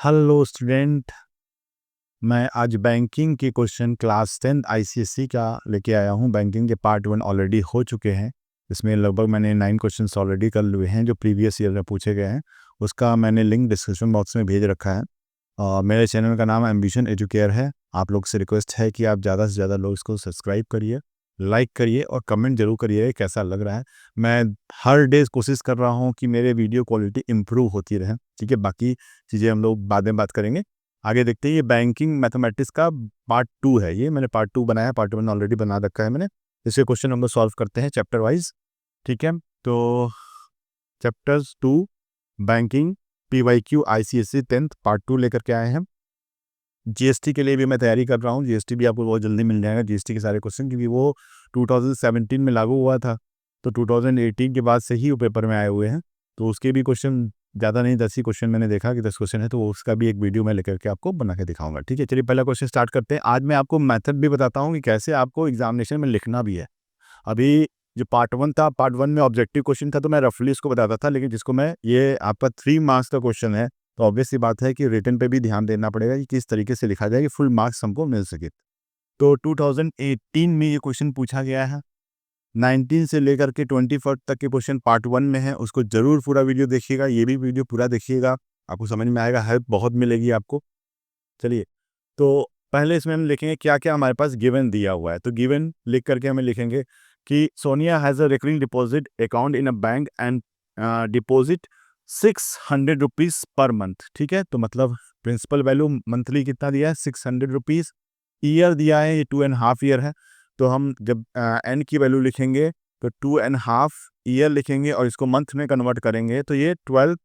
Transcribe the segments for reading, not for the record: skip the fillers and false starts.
Hello student, मैं आज banking के क्वेश्चन क्लास 10 आईसीएसई का लेके आया हूँ। बैंकिंग के पार्ट 1 ऑलरेडी हो चुके हैं। इसमें लगभग मैंने 9 क्वेश्चंस ऑलरेडी कर लिए हैं जो प्रीवियस ईयर में पूछे गए हैं। उसका मैंने लिंक डिस्क्रिप्शन बॉक्स में भेज रखा है। मेरे चैनल का नाम एम्बिशन एजुकेयर है। आप लोग से रिक्वेस्ट है कि आप ज़्यादा से ज़्यादा लोग इसको सब्सक्राइब करिए, लाइक करिए और कमेंट जरूर करिए कैसा लग रहा है। मैं हर डे कोशिश कर रहा हूँ कि मेरे वीडियो क्वालिटी इम्प्रूव होती रहे। ठीक है, बाकी चीज़ें हम लोग बाद में बात करेंगे। आगे देखते हैं, ये बैंकिंग मैथमेटिक्स का पार्ट 2 है। ये मैंने पार्ट 2 बनाया है, पार्ट 1 ऑलरेडी बना रखा है मैंने। इसके क्वेश्चन हम लोग सॉल्व करते हैं चैप्टर वाइज। ठीक है, तो chapters 2 banking PYQ ICSE 10th part 2 लेकर के आए हैं। जीएसटी के लिए भी मैं तैयारी कर रहा हूँ। जीएसटी भी आपको बहुत जल्दी मिल जाएगा, जीएसटी के सारे क्वेश्चन, क्योंकि वो 2017 में लागू हुआ था, तो 2018 के बाद से ही वो पेपर में आए हुए हैं। तो उसके भी क्वेश्चन ज़्यादा नहीं, 10 ही क्वेश्चन मैंने देखा कि 10 क्वेश्चन है, तो उसका भी एक वीडियो मैं लेकर के आपको बना के दिखाऊंगा। ठीक है, चलिए पहला क्वेश्चन स्टार्ट करते हैं। आज मैं आपको मेथड भी बताता हूँ कि कैसे आपको एग्जामिनेशन में लिखना भी है। अभी जो पार्ट 1 था, पार्ट 1 में ऑब्जेक्टिव क्वेश्चन था, तो मैं रफली इसको बताता था, लेकिन जिसको मैं, ये आपका 3 मार्क्स का क्वेश्चन है, तो ऑब्वियस सी बात है कि रिटन पे भी ध्यान देना पड़ेगा कि किस तरीके से लिखा जाए कि फुल मार्क्स हमको मिल सके। तो 2018 में ये क्वेश्चन पूछा गया है। 19 से लेकर के 24 तक के क्वेश्चन पार्ट 1 में है, उसको जरूर पूरा वीडियो देखिएगा। ये भी वीडियो पूरा देखिएगा, आपको समझ में आएगा, हेल्प बहुत मिलेगी आपको। चलिए, तो पहले इसमें हम लिखेंगे क्या क्या हमारे पास गिवन दिया हुआ है। तो गिवन लिख करके हमें लिखेंगे कि Sonia has a recurring deposit account in a bank and deposit 600 rupees per month. ठीक है, तो मतलब प्रिंसिपल वैल्यू मंथली कितना दिया है, 600 रुपीज़। ईयर दिया है, ये 2.5 ईयर है। तो हम जब एन की वैल्यू लिखेंगे तो 2.5 ईयर लिखेंगे और इसको मंथ में कन्वर्ट करेंगे तो ये 12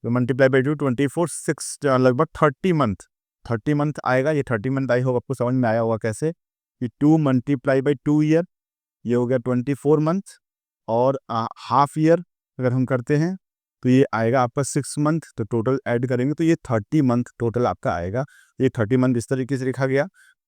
मल्टीप्लाई बाई 2 24 6 लगभग 30 मंथ आएगा। ये 30 मंथ आई होगा, आपको समझ में आया होगा कैसे कि 2 मल्टीप्लाई बाई 2 ईयर, ये हो गया 24 मंथ। और हाफ ईयर अगर हम करते हैं तो ये आएगा आपका 6 मंथ। तो टोटल ऐड करेंगे तो ये 30 मंथ टोटल आपका आएगा। ये 30 मंथ इस तरीके से लिखा गया।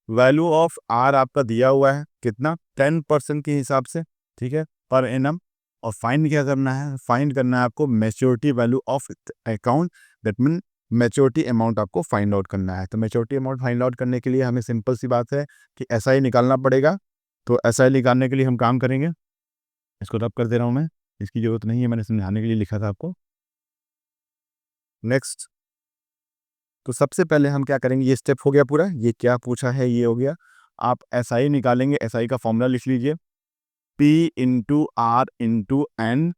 वैल्यू ऑफ आर आपका दिया हुआ है कितना, 10% के हिसाब से। ठीक है, पर एनम। और फाइंड क्या करना है, फाइंड करना है आपको maturity value of account, that mean maturity amount आपको फाइंड आउट करना है। तो मैच्योरिटी अमाउंट फाइंड आउट करने के लिए हमें सिंपल सी बात है कि एसआई निकालना पड़ेगा। तो एसआई निकालने के लिए हम काम करेंगे, इसको रब कर दे रहा हूँ मैं, इसकी जरूरत नहीं है, मैंने समझाने के लिए लिखा था आपको। नेक्स्ट, तो सबसे पहले हम क्या करेंगे, ये स्टेप हो गया पूरा, ये क्या पूछा है ये हो गया। आप एसआई निकालेंगे, एसआई का फॉर्मूला लिख लीजिए, P into R into N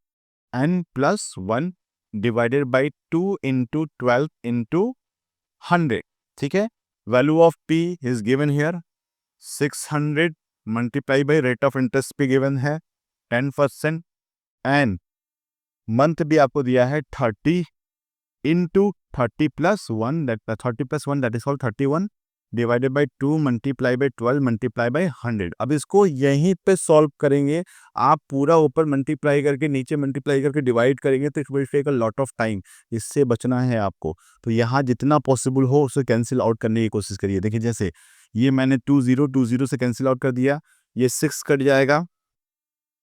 plus 1 divided by 2 into 12 into 100। ठीक है, value of P is given here 600 multiply by rate of interest भी गिवन है 10%। एंड मंथ भी आपको दिया है 30 into 30 plus 1, that 30 plus 1 that is called 31 divided by 2 multiply by 12 multiply by 100। अब इसको यहीं पे सॉल्व करेंगे। आप पूरा ऊपर मल्टीप्लाई करके नीचे मल्टीप्लाई करके डिवाइड करेंगे तो it will take a lot of time. इससे बचना है आपको, तो यहाँ जितना पॉसिबल हो उसे कैंसिल आउट करने की कोशिश करिए। देखिए, जैसे ये मैंने 20 से कैंसिल आउट कर दिया, ये 6 कट जाएगा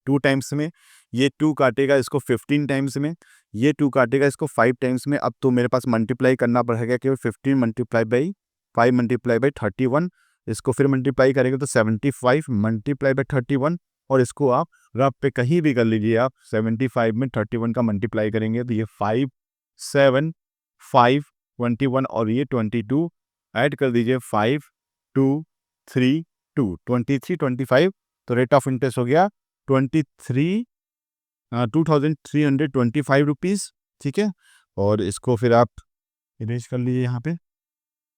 2 टाइम्स में, ये 2 काटेगा इसको 15 टाइम्स में, ये 2 काटेगा इसको 5 टाइम्स में। अब तो मेरे पास मल्टीप्लाई करना पड़ेगा केवल 15 मल्टीप्लाई बाई 5 मल्टीप्लाई बाई 31। इसको फिर मल्टीप्लाई करेंगे तो 75 मल्टीप्लाई बाई 31। और इसको आप रफ पे कहीं भी कर लीजिए, आप 75 में 31 का मल्टीप्लाई करेंगे तो ये 5 7 5 21 और ये 22 ऐड कर दीजिए, 5 2 3 2 23 25। तो रेट ऑफ इंटरेस्ट हो गया 2325 रुपीज़। ठीक है, और इसको फिर आप इरेज कर लीजिए, यहाँ पे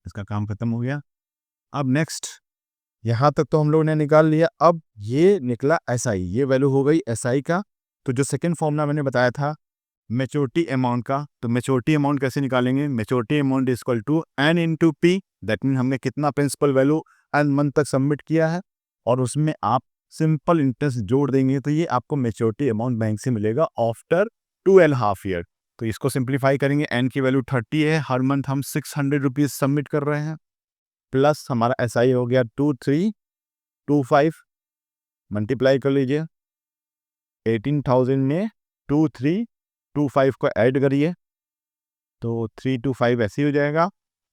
इसका काम खत्म हो गया। अब नेक्स्ट, यहाँ तक तो हम लोगों ने निकाल लिया। अब ये निकला एसआई, ये वैल्यू हो गई एसआई का। तो जो सेकंड फॉर्मूला मैंने बताया था मैच्योरिटी अमाउंट का, तो मैच्योरिटी अमाउंट कैसे निकालेंगे, maturity amount is equal to N into P, that mean हमने कितना प्रिंसिपल वैल्यू एन मंथ तक सबमिट किया है और उसमें आप सिंपल इंटरेस्ट जोड़ देंगे तो ये आपको मैच्योरिटी अमाउंट बैंक से मिलेगा आफ्टर 2.5 ईयर। तो इसको सिंप्लीफाई करेंगे, एन की वैल्यू 30 है, हर मंथ हम 600 रुपीज़ सबमिट कर रहे हैं, प्लस हमारा एसआई हो गया 2325, मल्टीप्लाई कर लीजिए 18,000 में 2325 को ऐड करिए तो 325 ऐसे ही हो जाएगा।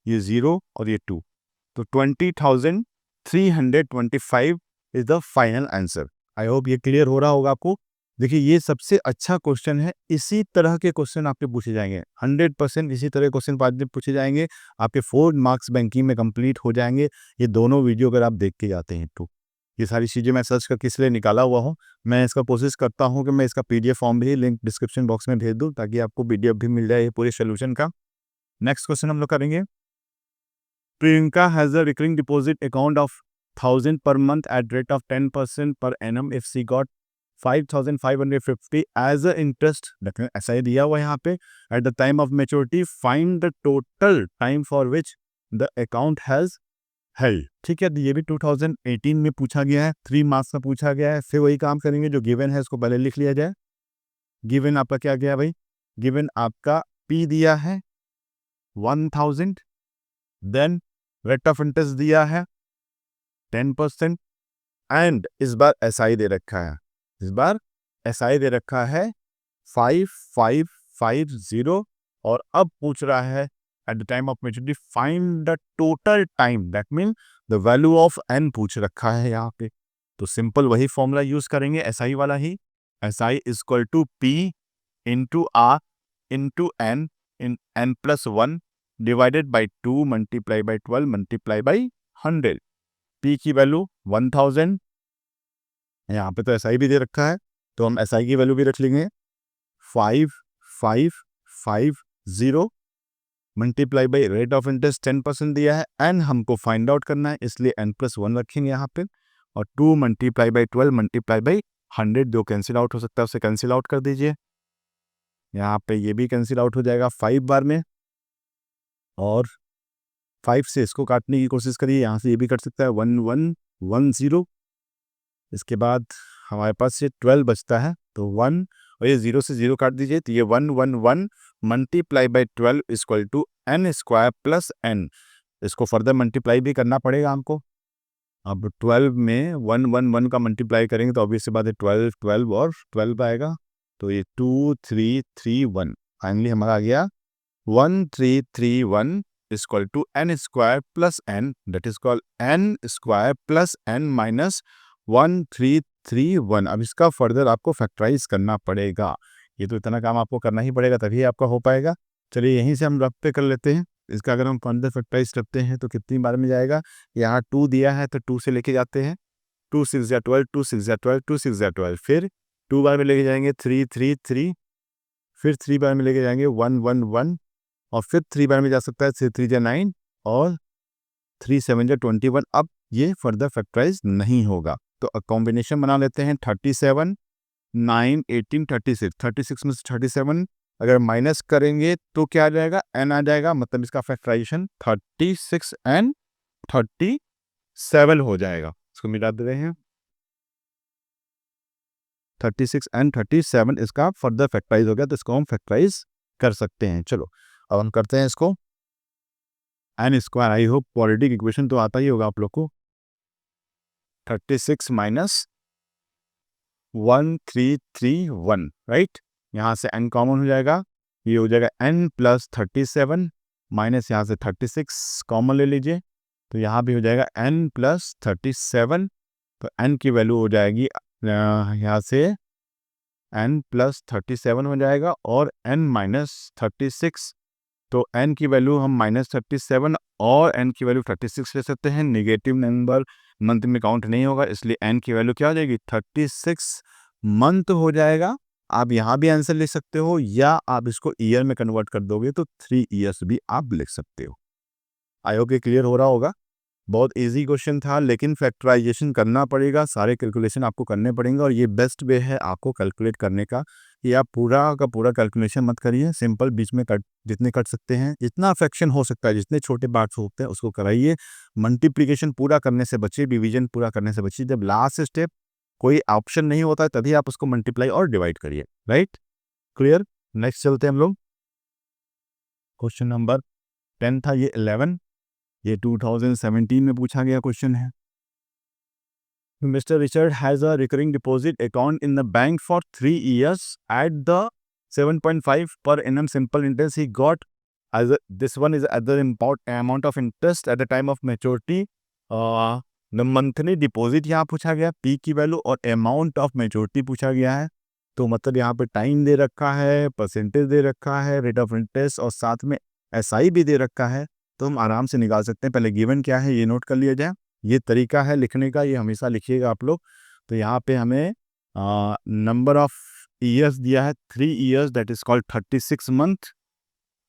ये 0 और ये 2, तो 20,325 is the final answer. I hope ये क्लियर हो रहा होगा आपको। देखिए ये सबसे अच्छा क्वेश्चन है, इसी तरह के क्वेश्चन आपके पूछे जाएंगे, 100% इसी तरह के क्वेश्चन बाद में पूछे जाएंगे, आपके 4 मार्क्स बैंकिंग में कंप्लीट हो जाएंगे। ये दोनों वीडियो अगर आप देख के जाते हैं तो ये सारी चीज़ें मैं सर्च करके इसलिए निकाला हुआ हूँ। मैं इसका कोशिश करता हूँ कि मैं इसका PDF फॉर्म भी लिंक डिस्क्रिप्शन बॉक्स में भेज दूँ, ताकि आपको PDF भी मिल जाए ये पूरे सोल्यूशन का। नेक्स्ट क्वेश्चन हम लोग करेंगे। Priyanka has a recurring deposit account of 1,000 per month at rate of 10% per annum if she got 5,550 as a interest। देखिए ऐसा ही दिया हुआ है यहाँ पे। At the time of maturity, find the total time for which the account has held। ठीक है, तो ये भी 2018 में पूछा गया है, 3 मार्क्स का पूछा गया है। फिर वही काम करेंगे, जो गिवन है उसको पहले लिख लिया जाए। गिवन आपका क्या गया भाई? गिवन आपका P दिया है 1000, देन रेट ऑफ इंटरेस्ट दिया है 10%, एंड इस बार SI दे रखा है, इस बार SI दे रखा है 5550, और अब पूछ रहा है at the time of maturity find the total time, that mean the value of n पूछ रखा है यहाँ पे। तो सिंपल वही फॉर्मूला यूज करेंगे, SI वाला ही। SI is equal to P into R into N in n+1 divided by 2 multiply by 12 multiply by 100। P की वैल्यू 1000, यहाँ पे तो SI भी दे रखा है, तो हम SI की वैल्यू भी रख लेंगे 5550 multiply by rate of interest 10% दिया है, एन हमको फाइंड आउट करना है, इसलिए n+1 रखेंगे यहाँ पे, और 2 मल्टीप्लाई बाई 12 मल्टीप्लाई बाई 100, जो कैंसिल आउट हो सकता है उसे कैंसिल आउट कर दीजिए। यहाँ पे ये भी कैंसिल आउट हो जाएगा 5 बार में, और 5 से इसको काटने की कोशिश करिए, यहाँ से ये भी कट सकता है 1110। इसके बाद हमारे पास ये 12 बचता है, तो 1 और ये 0 से 0 काट दीजिए, तो ये 111 multiply by 12 equal to n square plus n। इसको फर्दर मल्टीप्लाई भी करना पड़ेगा हमको। अब 12 में 111 का मल्टीप्लाई करेंगे तो ऑब्वियस सी बात है 12 12 और 12 आएगा, तो ये 2331 फाइनली हमारा आ गया 1331 equal to n square plus n, that is called n square plus n minus 1331। अब इसका फर्दर आपको फैक्टराइज करना पड़ेगा, ये तो इतना काम आपको करना ही पड़ेगा, तभी आपका हो पाएगा। चलिए यहीं से हम रफ पे कर लेते हैं। इसका अगर हम फर्दर फैक्टराइज करते हैं तो कितनी बार में जाएगा? यहाँ 2 दिया है तो 2 से लेके जाते हैं, 2 6 या 12, 2 6 या 12, 2 6 या 12, फिर 2 बार में लेके जाएंगे 333, फिर 3 बार में लेके जाएंगे 111, और फिर 3 बार में जा सकता है 3 3 या 9, और 3 7 या 21। अब ये फर्दर फैक्टराइज नहीं होगा, तो कॉम्बिनेशन बना लेते हैं 37 9 18 36। 36 में से 37 अगर माइनस करेंगे तो क्या आ जाएगा? n आ जाएगा, मतलब इसका फैक्टराइजेशन 36 एंड 37 हो जाएगा। इसको मिला दे रहे हैं, 36 एंड 37 इसका फर्दर फैक्टराइज हो गया, तो इसको हम फैक्टराइज कर सकते हैं। चलो अब हम करते हैं इसको n square. I hope quadratic equation तो आता ही होगा आप लोग को। 36 माइनस 1331, राइट। यहाँ से n कॉमन हो जाएगा, ये हो जाएगा n प्लस 37 माइनस यहाँ से 36 कॉमन ले लीजिए, तो यहाँ भी हो जाएगा n प्लस 37। तो n की वैल्यू हो जाएगी यहाँ से n प्लस 37 हो जाएगा, और n माइनस 36, तो n की वैल्यू हम माइनस 37 और n की वैल्यू 36 ले सकते हैं। नेगेटिव नंबर मंथ में काउंट नहीं होगा, इसलिए n की वैल्यू क्या हो जाएगी? 36 मंथ हो जाएगा। आप यहाँ भी आंसर लिख सकते हो, या आप इसको ईयर में कन्वर्ट कर दोगे तो 3 ईयर्स भी आप लिख सकते हो। आई होप ये क्लियर हो रहा होगा। बहुत इजी क्वेश्चन था, लेकिन फैक्टराइजेशन करना पड़ेगा, सारे कैलकुलेशन आपको करने पड़ेंगे, और ये बेस्ट वे है आपको कैलकुलेट करने का कि आप पूरा का पूरा कैलकुलेशन मत करिए, सिंपल बीच में कट जितने कट सकते हैं, जितना फ्रैक्शन हो सकता है, जितने छोटे पार्ट्स होते हैं उसको कराइए। मल्टीप्लिकेशन पूरा करने से बचिए, डिवीजन पूरा करने से बचिए। जब लास्ट स्टेप कोई ऑप्शन नहीं होता है तभी आप उसको मल्टीप्लाई और डिवाइड करिए, राइट। क्लियर। नेक्स्ट चलते हैं हम लोग। क्वेश्चन नंबर 10 था, ये 11, ये 2017 में पूछा गया क्वेश्चन है। Mr. Richard has a recurring deposit account in the bank for 3 years at the 7.5 per annum simple interest. He got this one is other amount of interest at the time of maturity. The monthly deposit यहाँ पूछा गया, P की value, और amount of maturity पूछा गया है। तो मतलब यहाँ पे टाइम दे रखा है, परसेंटेज दे रखा है, रेट ऑफ इंटरेस्ट, और साथ में एसआई भी दे रखा है। तो हम आराम से निकाल सकते हैं। पहले गिवन क्या है ये नोट कर लिया जाए। ये तरीका है लिखने का, ये हमेशा लिखिएगा आप लोग। तो यहाँ पे हमें नंबर ऑफ ईयर्स दिया है 3 years, that is called 36 month.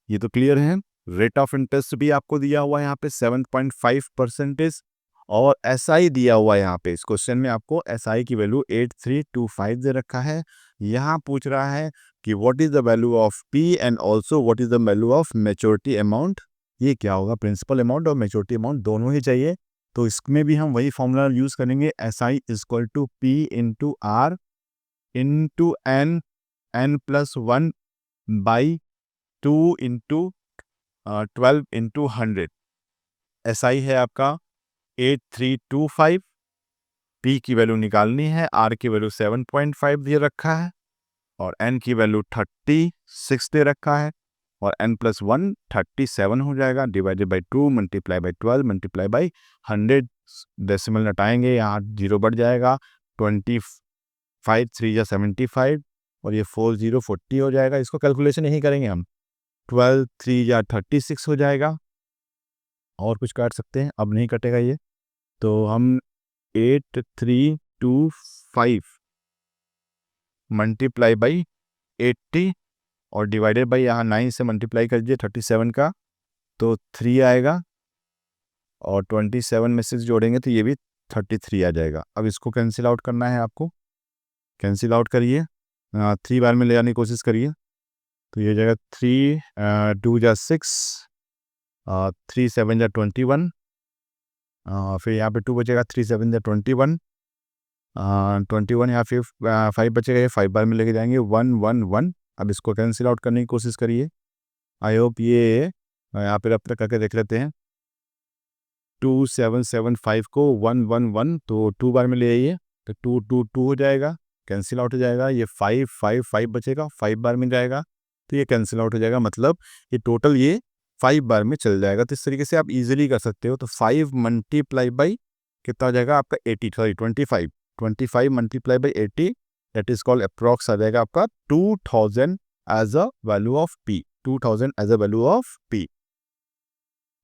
ये तो क्लियर है। रेट ऑफ इंटरेस्ट भी आपको दिया हुआ है यहाँ पे 7.5%, और एसआई दिया हुआ है यहाँ पे। इस क्वेश्चन में आपको एसआई की वैल्यू 8325 दे रखा है। यहाँ पूछ रहा है कि what is the value of P and also what is the value of maturity amount. ये क्या होगा, प्रिंसिपल अमाउंट और मेच्योरिटी अमाउंट दोनों ही चाहिए। तो इसमें भी हम वही फॉर्मूला यूज करेंगे, SI equal to P into R into N, n+1 by 2 into 12 into 100। SI है आपका 8325, पी की वैल्यू निकालनी है, आर की वैल्यू 7.5 दे रखा है, और एन की वैल्यू 36 दे रखा है, और n+1 37 हो जाएगा, divided by 2 multiply by 12 multiply by 100। Decimal नटाएंगे, यहाँ 0 बढ़ जाएगा, 25 3 या 75, और ये 40 40 हो जाएगा। इसको कैलकुलेशन यही करेंगे हम, 12 3 या 36 हो जाएगा। और कुछ काट सकते हैं, अब नहीं कटेगा ये। तो हम 8325 मल्टीप्लाई बाई 80 और डिवाइडेड बाई यहाँ 9 से मल्टीप्लाई कर दीजिए 37 का, तो 3 आएगा, और 27 में 6 जोड़ेंगे तो ये भी 33 आ जाएगा। अब इसको कैंसिल आउट करना है आपको, कैंसिल आउट करिए, 3 बार में ले जाने की कोशिश करिए। तो ये हो जाएगा 3 2 जा 6, 3 7 जा 21, फिर यहाँ पे 2 बचेगा, 3 7 जा 21, 21 यहाँ फिर 5 बचेगा, ये 5 बार में लेके जाएंगे 1 1 1। अब इसको कैंसिल आउट करने की कोशिश करिए। आई होप ये यहाँ पे रब करके देख लेते हैं। 2775 को 1 1 1, तो 2 बार में ले आइए, तो 2 2 2 हो जाएगा, कैंसिल आउट हो जाएगा। ये 5 5 5 बचेगा, 5 बार में जाएगा, तो ये कैंसिल आउट हो जाएगा। मतलब ये टोटल ये 5 बार में चल जाएगा। तो इस तरीके से आप इजीली कर सकते हो। तो 5 मल्टीप्लाई बाई कितना हो जाएगा आपका 80, sorry 25, 25 multiply by 80, that is called approx आ जाएगा आपका 2000 as a value of P, 2000 as a value of P.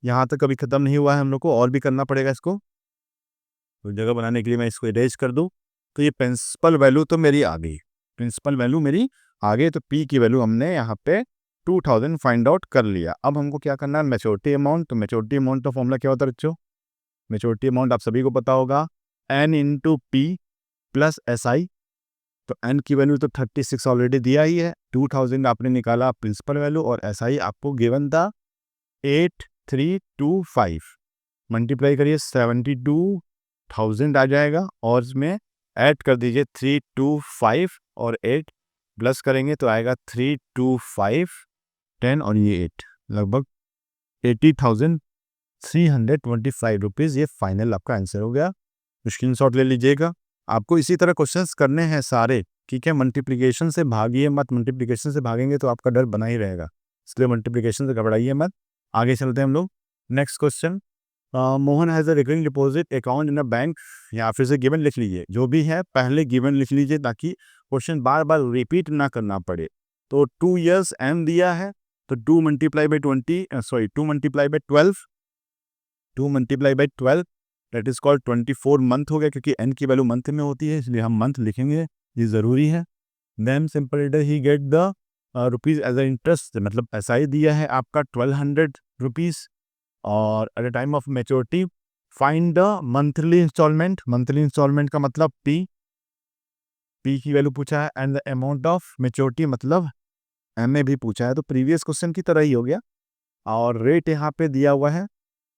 यहाँ तक कभी खत्म नहीं हुआ है, हम लोग को और भी करना पड़ेगा इसको। तो जगह बनाने के लिए मैं इसको इरेज कर दूं। तो ये प्रिंसिपल वैल्यू तो मेरी आ गई, प्रिंसिपल वैल्यू मेरी आ गई। तो पी की वैल्यू हमने यहाँ पे 2000 फाइंड आउट कर लिया। अब हमको क्या करना है, मेच्योरिटी अमाउंट। तो मेच्योरिटी अमाउंट का फॉर्मूला क्या होता है बच्चों? मेच्योरिटी अमाउंट आप सभी को पता होगा, N into P plus S I. तो एन की वैल्यू तो 36 ऑलरेडी दिया ही है, 2000 आपने निकाला प्रिंसिपल वैल्यू, और एस आई आपको गिवन था 8325। मल्टीप्लाई करिए 72,000 आ जाएगा, और इसमें ऐड कर दीजिए 325 और 8 प्लस करेंगे तो आएगा 325 10 और ये 8, लगभग 80,325 रुपीज़। ये फाइनल आपका आंसर हो गया। स्क्रीनशॉट ले लीजिएगा। आपको इसी तरह क्वेश्चंस करने हैं सारे, ठीक है। मल्टीप्लिकेशन से भागिए मत, मल्टीप्लिकेशन से भागेंगे तो आपका डर बना ही रहेगा, इसलिए मल्टीप्लिकेशन से घबराइए मत। आगे चलते हैं हम लोग। Next question, Mohan has a recurring deposit account in a bank. यहाँ फिर से गिवन लिख लीजिए, जो भी है पहले गिवन लिख लीजिए ताकि क्वेश्चन बार बार रिपीट ना करना पड़े। तो 2 ईयर्स एम दिया है, तो 2 multiply by 2 multiply by 12, 2 multiply by 12 that is called 24 month हो गया, क्योंकि एन की वैल्यू मंथ में होती है इसलिए हम मंथ लिखेंगे, ये ज़रूरी है। देन सिंपल ही get the rupees as a interest, मतलब ऐसा ही दिया है आपका 1200 रुपीज़। और at the time of maturity find the monthly installment. Monthly installment का मतलब पी की वैल्यू पूछा है, and the amount of maturity मतलब एम में भी पूछा है। तो प्रीवियस क्वेश्चन की तरह ही हो गया। और रेट यहाँ पे दिया हुआ है,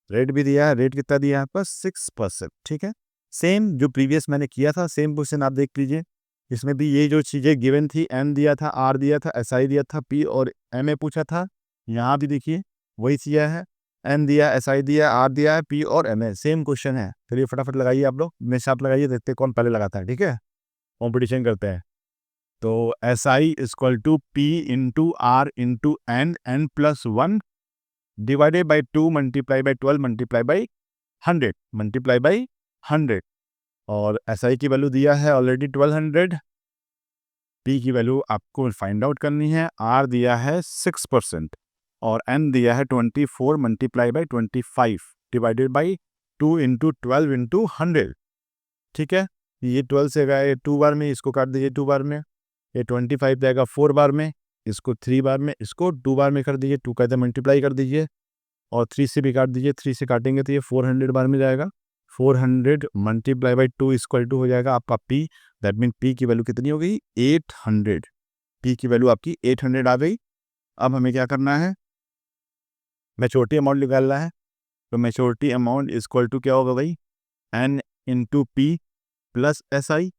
रेट भी दिया है। रेट कितना दिया है आपका 6%, ठीक है। सेम जो प्रीवियस मैंने किया था सेम क्वेश्चन आप देख लीजिए। इसमें भी ये जो चीज़ें गिवन थी, एन दिया था, आर दिया था, एस आई दिया था, पी और एम ए पूछा था। यहाँ भी देखिए वही चीज़ है, एन दिया, एस आई दिया, आर दिया है, पी और एम ए, सेम क्वेश्चन है। चलिए फटाफट लगाइए आप लोग, हमेशा आप लगाइए, देखते हैं कौन पहले लगाता है, ठीक है। कॉम्पिटिशन करते हैं। तो S I equal to P into R into N, n+1 divided by 2 multiply by 12 multiply by 100 multiply by 100 और SI की वैल्यू दिया है ऑलरेडी 1200, P की वैल्यू आपको फाइंड आउट करनी है, R दिया है 6% और N दिया है 24 multiply by 25 divided by 2 into 12 into 100। ठीक है, ये 12 से गया 2 बार में, इसको काट दीजिए 2 बार में, ये 25 जाएगा 4 बार में, इसको 3 बार में, इसको 2 बार में कर दीजिए, 2 का मल्टीप्लाई कर दीजिए और 3 से भी काट दीजिए, 3 से काटेंगे तो ये 400 बार में जाएगा। 400 मल्टीप्लाई बाई 2 इक्वल टू हो जाएगा आपका P। दैट मीन P की वैल्यू कितनी हो गई? 800। P की वैल्यू आपकी 800 आ गई। अब हमें क्या करना है? मैच्योरिटी अमाउंट निकालना है। तो मैच्योरिटी अमाउंट इक्वल टू क्या होगा भाई? N into P plus SI।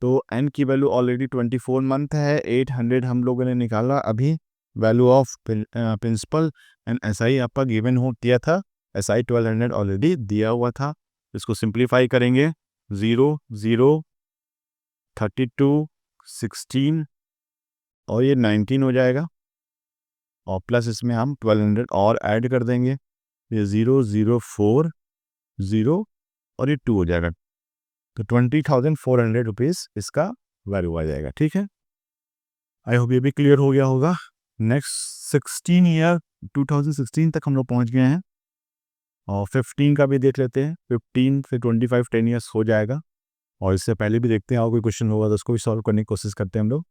तो N की वैल्यू ऑलरेडी 24 मंथ है, 800 हम लोगों ने निकाला अभी। Value of principal and SI आपका गिवन हो दिया था, SI 1200 ऑलरेडी दिया हुआ था। इसको सिंप्लीफाई करेंगे, 0 0 32 16 और ये 19 हो जाएगा और प्लस इसमें हम 1200 और ऐड कर देंगे, ये 0 0 4 0 और ये 2 हो जाएगा। तो 20,400 रुपीज़ इसका वैल्यू आ जाएगा। ठीक है, आई होप ये भी क्लियर हो गया होगा। नेक्स्ट 16 ईयर 2016 तक हम लोग पहुंच गए हैं और 15 का भी देख लेते हैं। 15 से 25 10 ईयर्स हो जाएगा और इससे पहले भी देखते हैं और कोई क्वेश्चन होगा तो उसको भी सॉल्व करने की कोशिश करते हैं हम लोग।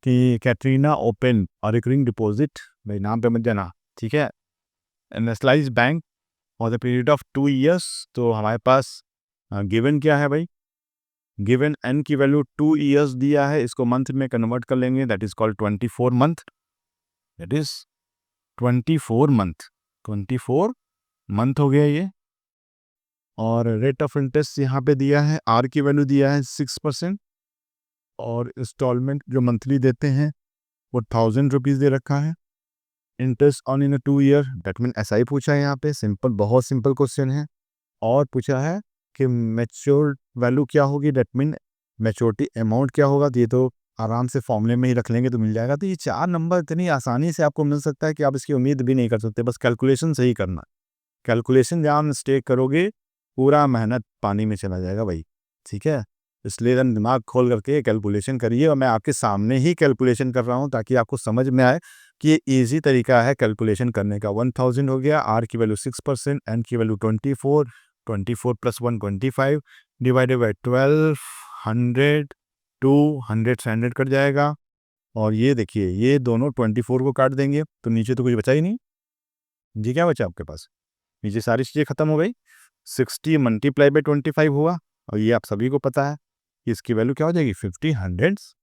कि कैटरीना ओपन और रिकरिंग डिपॉजिट, भाई नाम पे मत जाना, ठीक है, नेशनलाइज बैंक और द पीरियड ऑफ 2 ईयर्स। तो हमारे पास गिवन क्या है भाई? गिवन N की वैल्यू 2 ईयर्स दिया है, इसको मंथ में कन्वर्ट कर लेंगे, that is called 24 month. That is 24 month, 24 month हो गया ये। और रेट ऑफ इंटरेस्ट यहाँ पे दिया है, R की वैल्यू दिया है 6% और इंस्टॉलमेंट जो मंथली देते हैं वो 1000 रुपीज़ दे रखा है। Interest on in 2 year, that mean SI पूछा है यहाँ पे, सिंपल, बहुत सिंपल क्वेश्चन है। और पूछा है कि मैच्योर वैल्यू क्या होगी, दैट मीन मैच्योरिटी अमाउंट क्या होगा। तो ये तो आराम से फॉर्मूले में ही रख लेंगे तो मिल जाएगा। तो ये 4 नंबर इतनी आसानी से आपको मिल सकता है कि आप इसकी उम्मीद भी नहीं कर सकते, बस कैलकुलेशन सही करना। कैलकुलेशन जहाँ मिस्टेक करोगे पूरा मेहनत पानी में चला जाएगा भाई, ठीक है। इसलिए दिमाग खोल करके कैलकुलेशन करिए और मैं आपके सामने ही कैलकुलेशन कर रहा हूँ ताकि आपको समझ में आए कि ये ईजी तरीका है कैलकुलेशन करने का। 1000 हो गया, R की वैल्यू 6%, N की वैल्यू 24, 24 प्लस 1 25 डिवाइडेड बाई 12, 100 200 से 100 कट जाएगा। और ये देखिए ये दोनों 24 को काट देंगे तो नीचे तो कुछ बचा ही नहीं जी। क्या बचा आपके पास? नीचे सारी चीज़ें खत्म हो गई। 60 मल्टीप्लाई बाई 25 हुआ और ये आप सभी को पता है कि इसकी वैल्यू क्या हो जाएगी? 50 हंड्रेड्स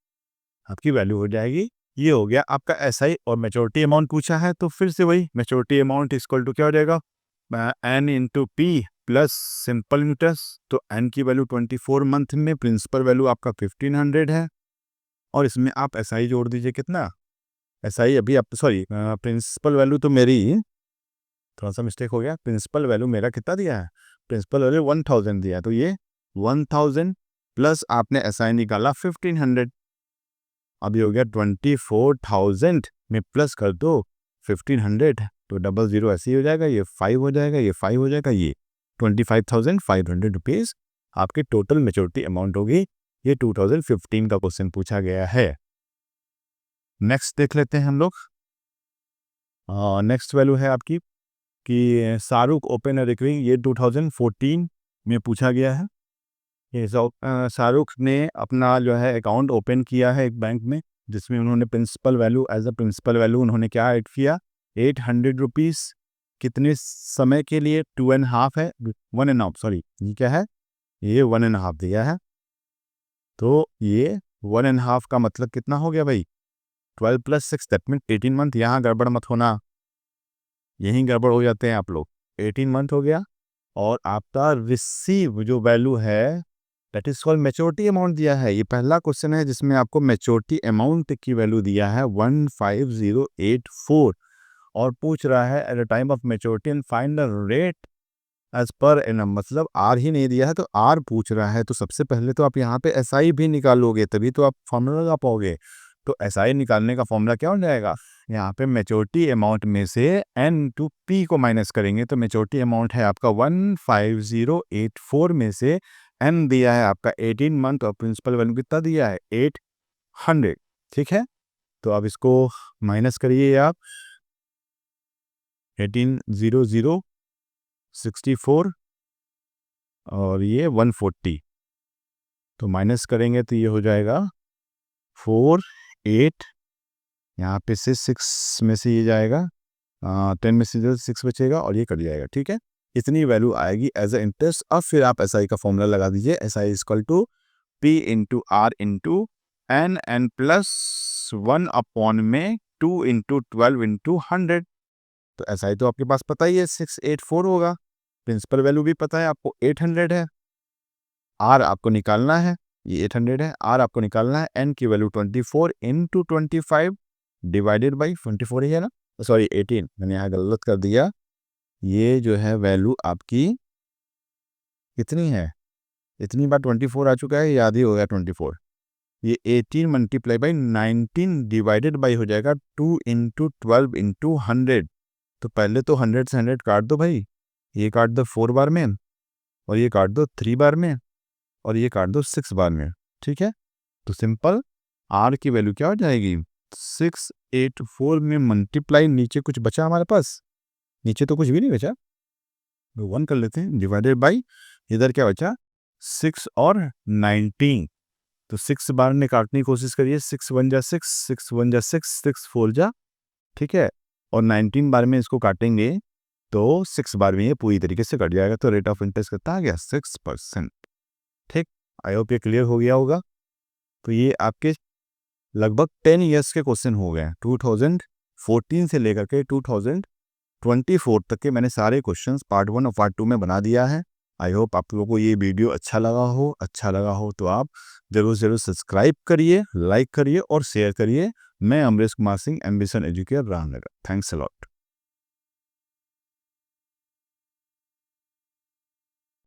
आपकी वैल्यू हो जाएगी। ये हो गया आपका SI। और मैच्योरिटी अमाउंट पूछा है तो फिर से वही मैच्योरिटी अमाउंट इक्वल टू क्या हो जाएगा? N into P plus simple interest. तो N की वैल्यू 24 मंथ में, प्रिंसिपल वैल्यू आपका 1500 है और इसमें आप SI जोड़ दीजिए। कितना SI अभी आप, सॉरी, प्रिंसिपल वैल्यू तो मेरी थोड़ा सा मिस्टेक हो गया। प्रिंसिपल वैल्यू मेरा कितना दिया है? प्रिंसिपल वैल्यू 1000 दिया है, तो ये 1000 प्लस आपने SI निकाला 1500, अभी हो गया 24,000 में प्लस कर दो 1500 तो 00 ऐसे ही हो जाएगा, ये 5 हो जाएगा, ये 5 हो जाएगा, ये 25,500 रुपीज़ आपकी टोटल मैच्योरिटी अमाउंट होगी। ये 2015 का क्वेश्चन पूछा गया है। नेक्स्ट देख लेते हैं हम लोग। नेक्स्ट वैल्यू है आपकी कि शाहरुख ओपन रिकरिंग, ये 2014 में पूछा गया है। ये शाहरुख ने अपना जो है अकाउंट ओपन किया है एक बैंक में, जिसमें उन्होंने principal value, as a principal value उन्होंने क्या ऐड किया? 800 रुपीज़। कितने समय के लिए? 2.5 है, 1.5, सॉरी, ये क्या है? ये 1.5 दिया है। तो ये 1.5 का मतलब कितना हो गया भाई? 12 प्लस 6 दैट मीन 18 मंथ। यहाँ गड़बड़ मत होना, यहीं गड़बड़ हो जाते हैं आप लोग। 18 मंथ हो गया और आपका रिसीव जो वैल्यू है that is called maturity amount दिया है। ये पहला क्वेश्चन है जिसमें आपको मैच्योरिटी अमाउंट की वैल्यू दिया है 15084 और पूछ रहा है at the time of maturity and find the rate as per annum, मतलब R ही नहीं दिया है तो R पूछ रहा है। तो सबसे पहले तो आप यहाँ पे SI भी निकालोगे तभी तो आप फॉर्मूला लगा पाओगे। तो SI निकालने का फॉर्मूला क्या हो जाएगा? यहाँ पे मैच्योरिटी अमाउंट में से एन टू पी को माइनस करेंगे तो मैच्योरिटी अमाउंट है आपका 15084 में से एन दिया है आपका 18 मंथ और प्रिंसिपल वैल्यू कितना दिया है 800। ठीक है, तो अब इसको माइनस करिए आप 18,064 और ये 140, तो माइनस करेंगे तो ये हो जाएगा 48, यहाँ पे से 6 में से ये जाएगा 10 में से 6 बचेगा और ये कट जाएगा। ठीक है, इतनी वैल्यू आएगी एज अ इंटरेस्ट। अब फिर आप एस आई का फॉर्मूला लगा दीजिए, S I equal to P into R into N plus 1 upon में 2 इंटू 12 इंटू 100। तो एस आई तो आपके पास पता ही है 684 होगा, प्रिंसिपल वैल्यू भी पता है आपको 800 है, आर आपको निकालना है, ये 800 है, आर आपको निकालना है, एन की वैल्यू 24 इंटू 25 डिवाइडेड बाई 24 ही है ना, सॉरी 18, मैंने यहाँ गलत कर दिया। ये जो है वैल्यू आपकी कितनी है, इतनी बार 24 आ चुका है, याद ही हो गया 24। ये 18 मल्टीप्लाई बाई 19 डिवाइडेड बाई हो जाएगा 2 इंटू 12 इंटू 100। तो पहले तो 100 से 100 काट दो भाई, ये काट दो 4 बार में और ये काट दो 3 बार में और ये काट दो 6 बार में। ठीक है, तो सिंपल आर की वैल्यू क्या हो जाएगी 684 में मल्टीप्लाई, नीचे कुछ बचा हमारे पास, नीचे तो कुछ भी नहीं बचा, तो 1 कर लेते हैं डिवाइडेड बाई इधर क्या बचा 6 और 19, तो 6 बार में काटने की कोशिश करिए, 6 1 जा 6, 6 1 जा 6, 6 4 जा, ठीक है, और 19 बार में इसको काटेंगे तो 6 बार में ये पूरी तरीके से कट जाएगा। तो रेट ऑफ इंटरेस्ट कितना आ गया 6%। ठीक, आई होप ये क्लियर हो गया होगा। तो ये आपके लगभग 10 ईयर्स के क्वेश्चन हो गए, 2014 से लेकर के 2024 तक के मैंने सारे क्वेश्चंस पार्ट 1 और पार्ट 2 में बना दिया है। आई होप आप लोगों को ये वीडियो अच्छा लगा हो तो आप जरूर सब्सक्राइब करिए, लाइक करिए और शेयर करिए। मैं Amrish Kumar Singh, ambition educator, Ramnagar. Thanks a lot.